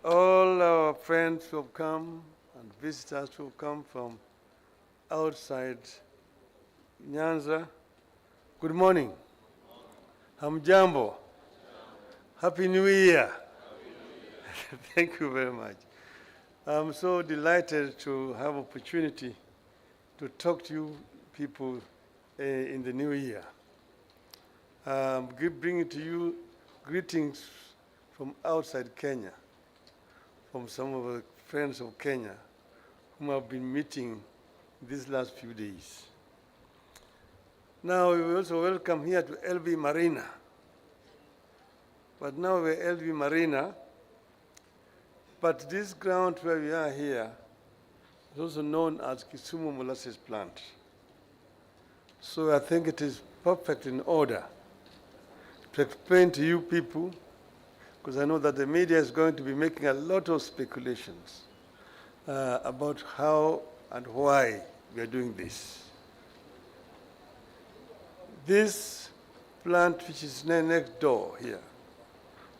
all our friends who have come and visitors who have come from outside Nyanza, good morning. Hamjambo. Happy New Year. Thank you very much. I'm so delighted to have opportunity to talk to you people in the new year. Bringing to you greetings from outside Kenya, from some of the friends of Kenya whom I've been meeting these last few days. Now we also welcome here to LV Marina. But now we're LV Marina, but this ground where we are here is also known as Kisumu molasses plant. So I think it is perfect in order to explain to you people, because I know that the media is going to be making a lot of speculations about how and why we are doing this. This plant, which is next door here,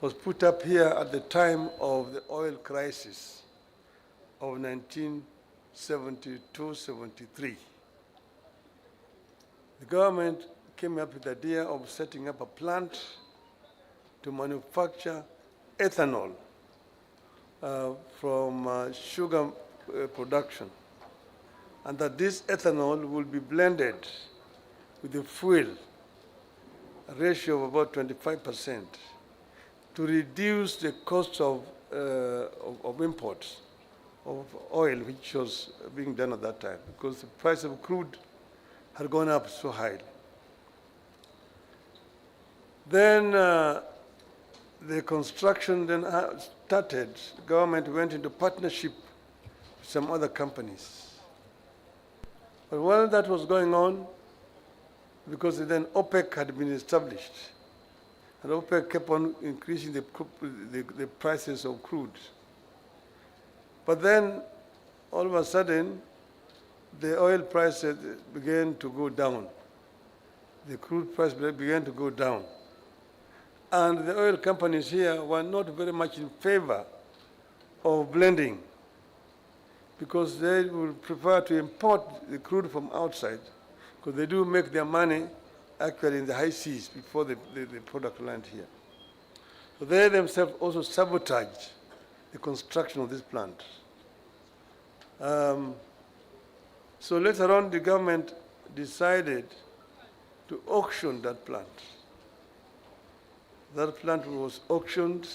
was put up here at the time of the oil crisis of 1972-73. The government came up with the idea of setting up a plant to manufacture ethanol from sugar production, and that this ethanol will be blended with the fuel, a ratio of about 25%, to reduce the cost of imports of oil, which was being done at that time, because the price of crude had gone up so high. Then the construction then started. The government went into partnership with some other companies. But while that was going on, because then OPEC had been established, and OPEC kept on increasing the prices of crude. But then, all of a sudden, the oil price began to go down. The crude price began to go down. And the oil companies here were not very much in favor of blending, because they would prefer to import the crude from outside, because they do make their money actually in the high seas before the product land here. So they themselves also sabotaged the construction of this plant. So later on, the government decided to auction that plant. That plant was auctioned,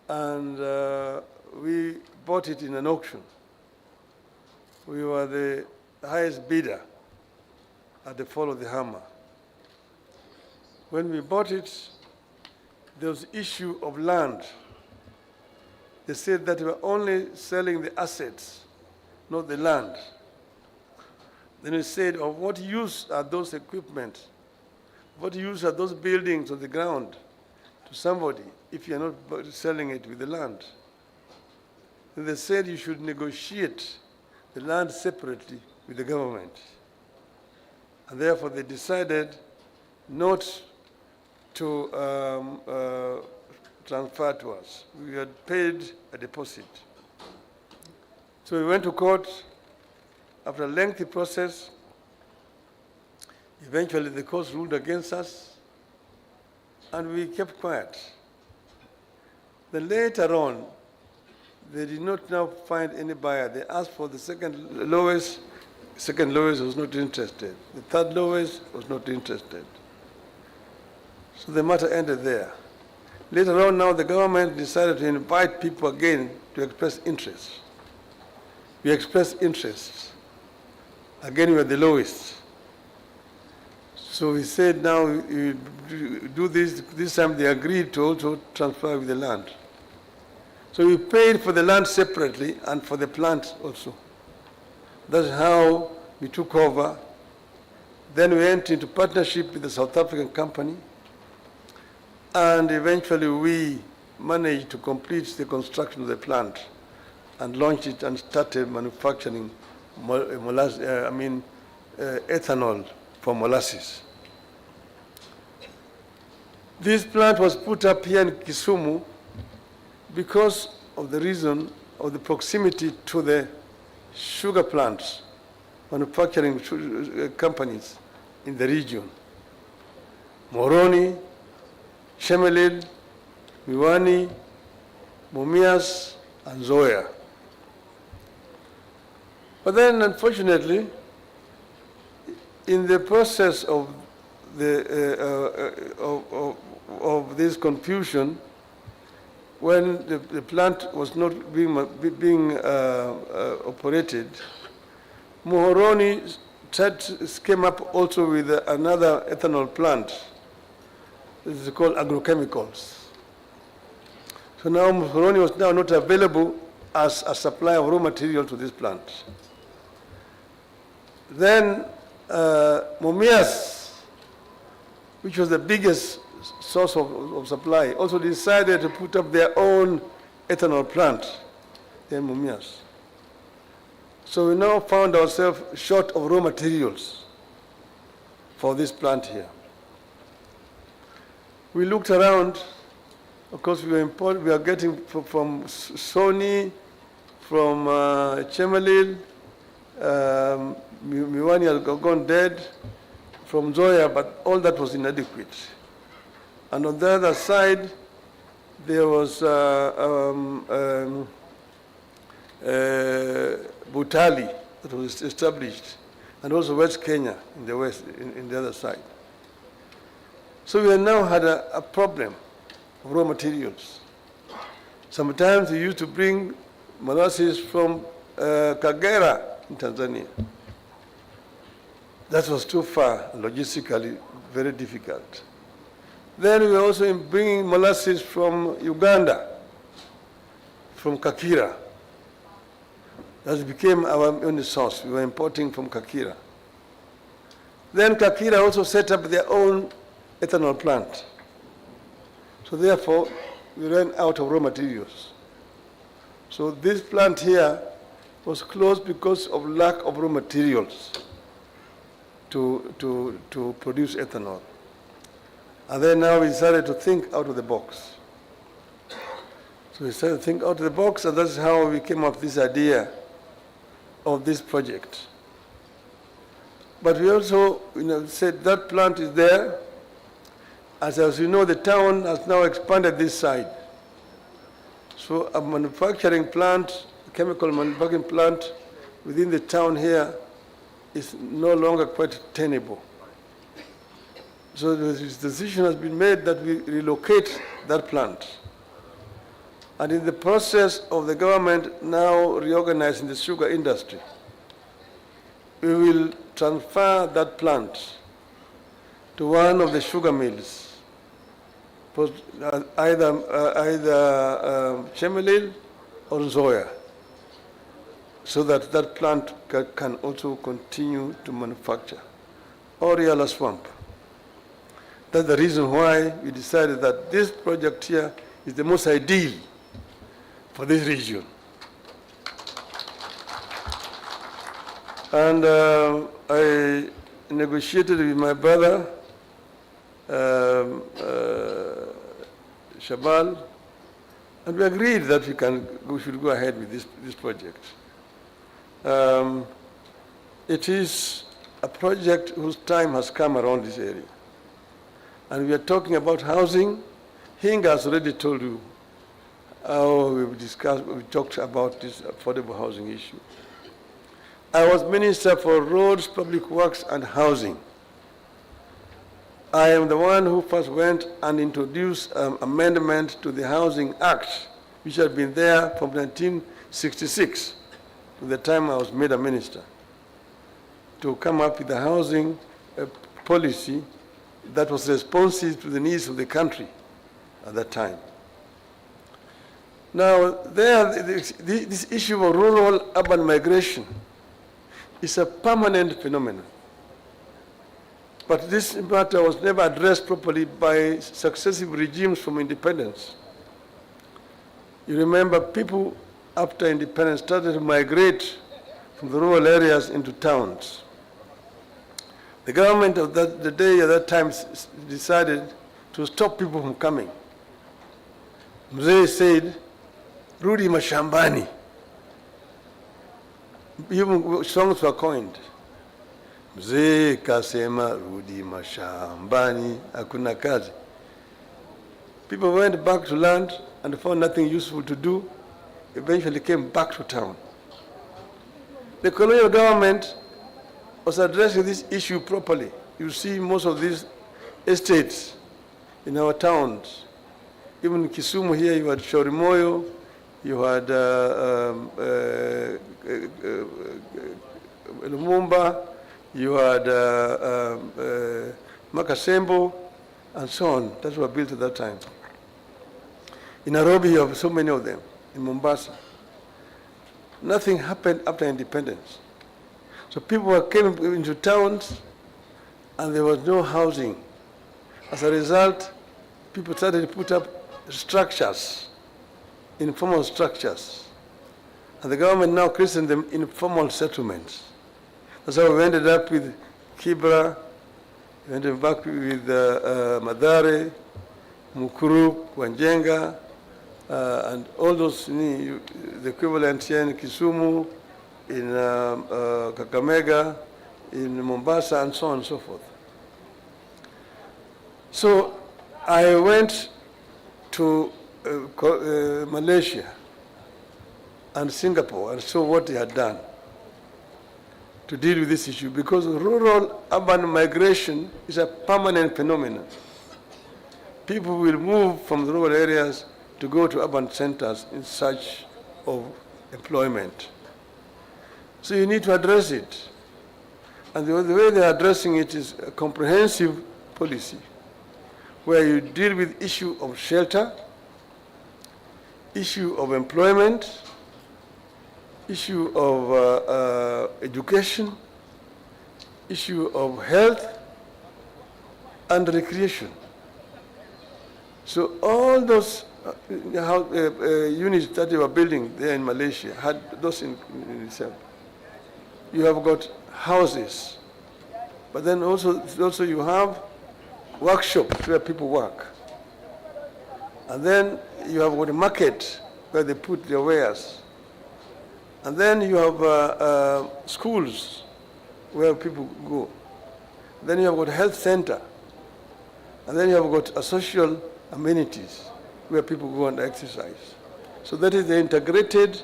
and we bought it in an auction. We were the highest bidder at the fall of the hammer. When we bought it, there was issue of land. They said that we were only selling the assets, not the land. Then we said, of what use are those equipment? What use are those buildings on the ground to somebody if you're not selling it with the land? And they said you should negotiate the land separately with the government. And therefore they decided not to transfer to us. We had paid a deposit. So we went to court. After a lengthy process, eventually the court ruled against us, and we kept quiet. Then later on, they did not now find any buyer. They asked for the second lowest. Second lowest was not interested. The third lowest was not interested. So the matter ended there. Later on now, the government decided to invite people again to express interest. We expressed interest. Again, we were the lowest. So we said now you do this. This time they agreed to also transfer with the land. So we paid for the land separately and for the plant also. That's how we took over. Then we entered into partnership with the South African company, and eventually we managed to complete the construction of the plant and launched it and started manufacturing ethanol for molasses. This plant was put up here in Kisumu because of the reason of the proximity to the sugar plants, manufacturing companies in the region. Moroni, Shemelil, Miwani, Mumias, and Zoya. But then, unfortunately, in the process of of this confusion, when the plant was not being operated, Muhoroni came up also with another ethanol plant. This is called agrochemicals. So now Muhoroni was now not available as a supply of raw material to this plant. Then Mumias, which was the biggest source of supply, also decided to put up their own ethanol plant in Mumias. So we now found ourselves short of raw materials for this plant here. We looked around. Of course, we are getting from Sony, from Chemelil, Miwani had gone dead, from Zoya, but all that was inadequate. And on the other side, there was Butali that was established, and also West Kenya in the west, in the other side. So we now had a problem of raw materials. Sometimes we used to bring molasses from Kagera in Tanzania. That was too far, logistically very difficult. Then we were also bringing molasses from Uganda, from Kakira. That became our only source. We were importing from Kakira. Then Kakira also set up their own ethanol plant. So therefore, we ran out of raw materials. So this plant here was closed because of lack of raw materials to produce ethanol. And then now we decided to think out of the box. So we started to think out of the box, and that's how we came up with this idea of this project. But we also said that plant is there. As you know, the town has now expanded this side. So a manufacturing plant, a chemical manufacturing plant within the town here is no longer quite tenable. So this decision has been made that we relocate that plant. And in the process of the government now reorganizing the sugar industry, we will transfer that plant to one of the sugar mills, either Chemelil or Zoya, so that that plant can also continue to manufacture, or Yala Swamp. That's the reason why we decided that this project here is the most ideal for this region. And I negotiated with my brother, Shabal, and we agreed that we should go ahead with this project. It is a project whose time has come around this area. And we are talking about housing. Hinga has already told you how we talked about this affordable housing issue. I was Minister for Roads, Public Works, and Housing. I am the one who first went and introduced an amendment to the Housing Act, which had been there from 1966 to the time I was made a minister, to come up with a housing policy that was responsive to the needs of the country at that time. Now, this issue of rural-urban migration is a permanent phenomenon. But this matter was never addressed properly by successive regimes from independence. You remember people after independence started to migrate from the rural areas into towns. The government of the day at that time decided to stop people from coming. Mzee said, Rudi mashambani. Even songs were coined. Mzee kasema rudi mashambani, hakuna kazi. People went back to land and found nothing useful to do, eventually came back to town. The colonial government was addressing this issue properly. You see most of these estates in our towns. Even in Kisumu here, you had Shorimoyo, you had Lumumba, you had Makasembo, and so on. That were built at that time. In Nairobi, you have so many of them. In Mombasa. Nothing happened after independence. So people came into towns and there was no housing. As a result, people started to put up structures, informal structures. And the government now christened them informal settlements. That's how we ended up with Kibra, we ended up with Madare, Mukuru, Wanjenga, and all those, the equivalent here in Kisumu, in Kakamega, in Mombasa, and so on and so forth. So I went to Malaysia and Singapore and saw what they had done to deal with this issue, because rural-urban migration is a permanent phenomenon. People will move from the rural areas to go to urban centers in search of employment. So you need to address it. And the way they are addressing it is a comprehensive policy, where you deal with issue of shelter, issue of employment, issue of education, issue of health, and recreation. So all those units that they were building there in Malaysia had those in itself. You have got houses, but then also you have workshops where people work. And then you have got a market where they put their wares. And then you have schools where people go. Then you have got a health center. And then you have got a social amenities where people go and exercise. So that is the integrated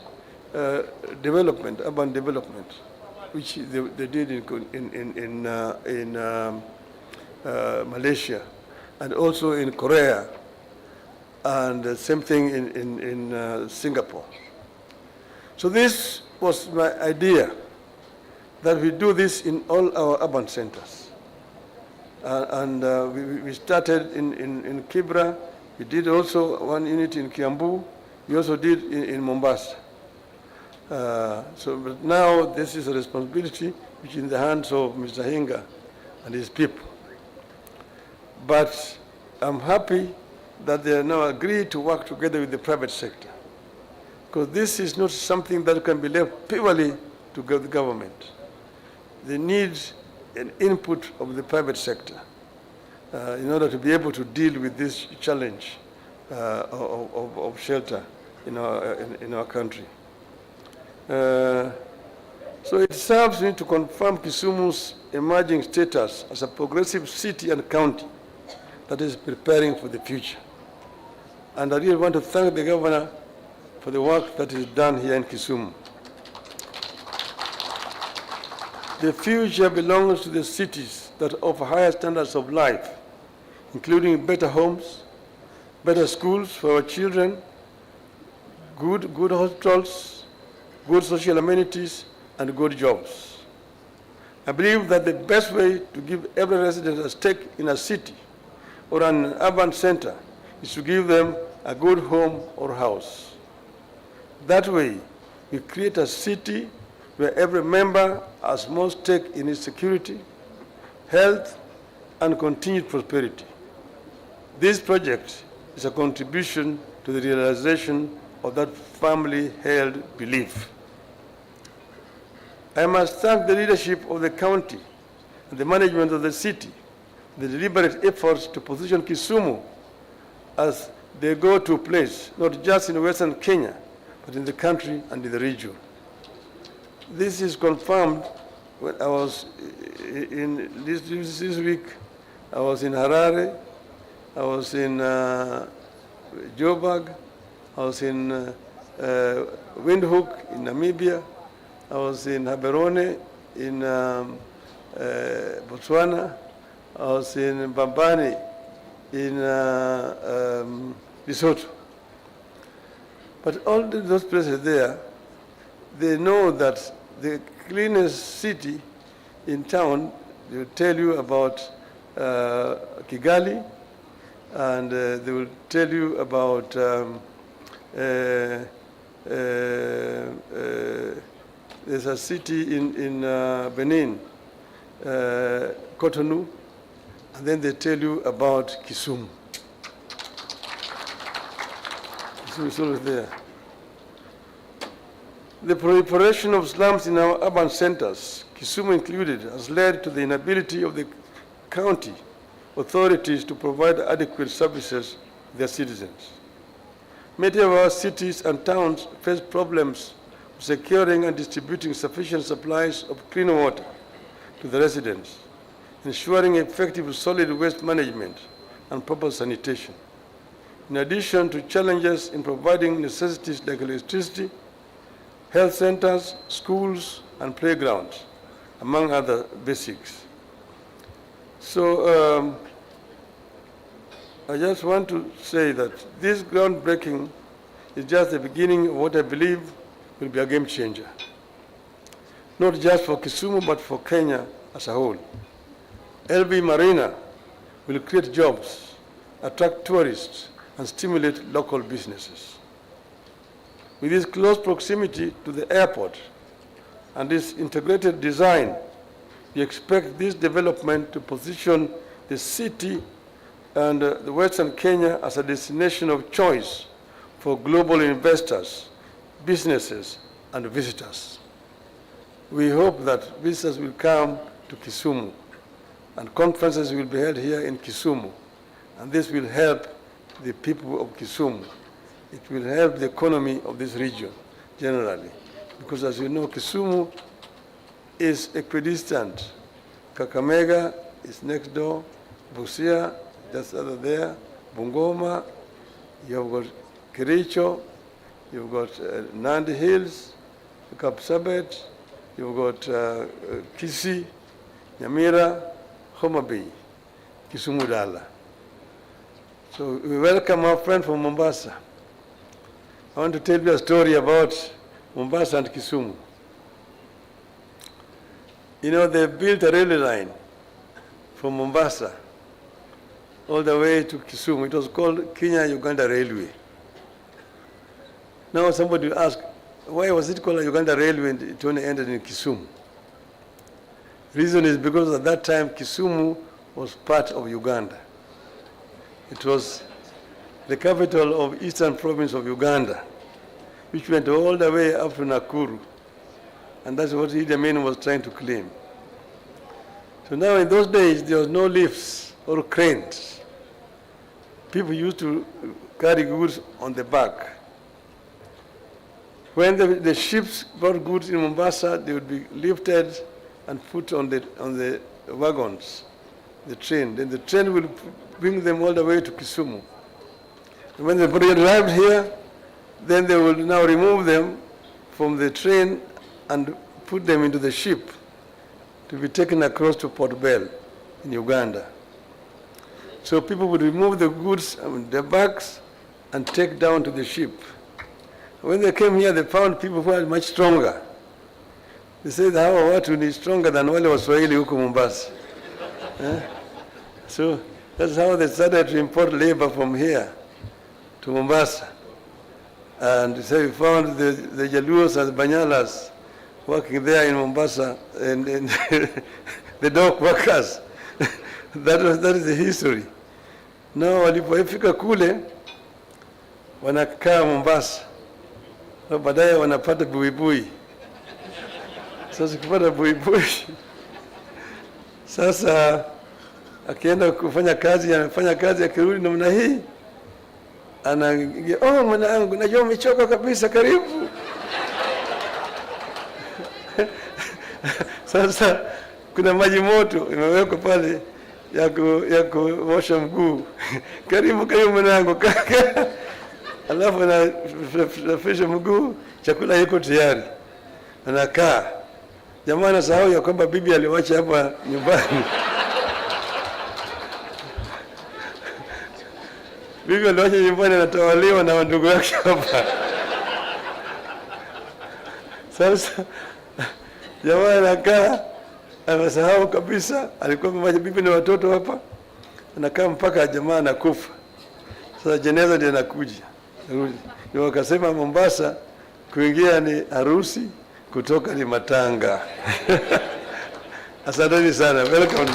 development, urban development, which they did in Malaysia, and also in Korea, and the same thing in Singapore. So this was my idea, that we do this in all our urban centers. We started in Kibra. We did also one unit in Kiambu. We also did in Mombasa. But now this is a responsibility which is in the hands of Mr. Hinga and his people. But I'm happy that they are now agreed to work together with the private sector, because this is not something that can be left purely to the government. They need an input of the private sector in order to be able to deal with this challenge of shelter in our country. So it serves me to confirm Kisumu's emerging status as a progressive city and county that is preparing for the future. And I really want to thank the governor for the work that is done here in Kisumu. The future belongs to the cities that offer higher standards of life, including better homes, better schools for our children, good hospitals, good social amenities, and good jobs. I believe that the best way to give every resident a stake in a city or an urban center is to give them a good home or house. That way, we create a city where every member has more stake in its security, health, and continued prosperity. This project is a contribution to the realization of that firmly held belief. I must thank the leadership of the county and the management of the city, the deliberate efforts to position Kisumu as the go-to place, not just in Western Kenya, but in the country and in the region. This is confirmed when I was in this week. I was in Harare, I was in Joburg, I was in Windhoek in Namibia, I was in Gaborone in Botswana, I was in Bambani in Lesotho. But all those places there, they know that the cleanest city in town, they will tell you about Kigali, and they will tell you about there's a city in Benin, Cotonou, and then they tell you about Kisumu. Kisumu is always there. The proliferation of slums in our urban centers, Kisumu included, has led to the inability of the county authorities to provide adequate services to their citizens. Many of our cities and towns face problems with securing and distributing sufficient supplies of clean water to the residents, ensuring effective solid waste management and proper sanitation. In addition to challenges in providing necessities like electricity, health centers, schools, and playgrounds, among other basics. So I just want to say that this groundbreaking is just the beginning of what I believe will be a game changer, not just for Kisumu, but for Kenya as a whole. LB Marina will create jobs, attract tourists, and stimulate local businesses. With its close proximity to the airport and its integrated design, we expect this development to position the city and the Western Kenya as a destination of choice for global investors, businesses, and visitors. We hope that visitors will come to Kisumu, and conferences will be held here in Kisumu, and this will help the people of Kisumu. It will help the economy of this region generally, because as you know, Kisumu is equidistant. Kakamega is next door, Busia, just other there, Bungoma, you've got Kericho, you've got Nandi Hills, Kapsabet, you've got Kisii, Nyamira, Homa Bay, Kisumu Dala. So we welcome our friend from Mombasa. I want to tell you a story about Mombasa and Kisumu. You know, they built a railway line from Mombasa all the way to Kisumu. It was called Kenya-Uganda Railway. Now somebody will ask, why was it called a Uganda Railway and it only ended in Kisumu? Reason is because at that time Kisumu was part of Uganda. It was the capital of Eastern Province of Uganda, which went all the way up to Nakuru. And that's what Idi Amin was trying to claim. So now in those days, there was no lifts or cranes. People used to carry goods on the back. When the ships brought goods in Mombasa, they would be lifted and put on the wagons, the train. Then the train will bring them all the way to Kisumu. And when they arrived here, then they will now remove them from the train and put them into the ship to be taken across to Port Bell in Uganda. So people would remove the goods, their bags, and take down to the ship. When they came here, they found people who are much stronger. They said, hawa watu ni stronger than wale Waswahili huko Mombasa. So that's how they started to import labor from here to Mombasa. And so we found the Jaluos and Banyalas working there in Mombasa, and the dock workers. That is the history. Now walipofika kule wanakaa Mombasa, na baadaye wanapata buibui. Sasa kupata buibui, sasa akienda kufanya kazi, anafanya kazi, akirudi namna hii, anaingia, oh mwanangu, najua umechoka kabisa, karibu. Sasa kuna maji moto imewekwa pale ya kuosha mguu. Karibu mwanangu. Alafu anafisha mguu, chakula iko tayari. Anakaa. Jamaa anasahau ya kwamba bibi aliwacha hapa nyumbani. Bibi aliwacha nyumbani, anatawaliwa na ndugu yake hapa. Sasa jamaa anakaa, anasahau kabisa alikuwa mmoja bibi na watoto hapa. Anakaa mpaka jamaa anakufa. Sasa jeneza ndio inakuja. Ndio wakasema Mombasa kuingia ni harusi, kutoka ni matanga. Asanteni sana. Welcome.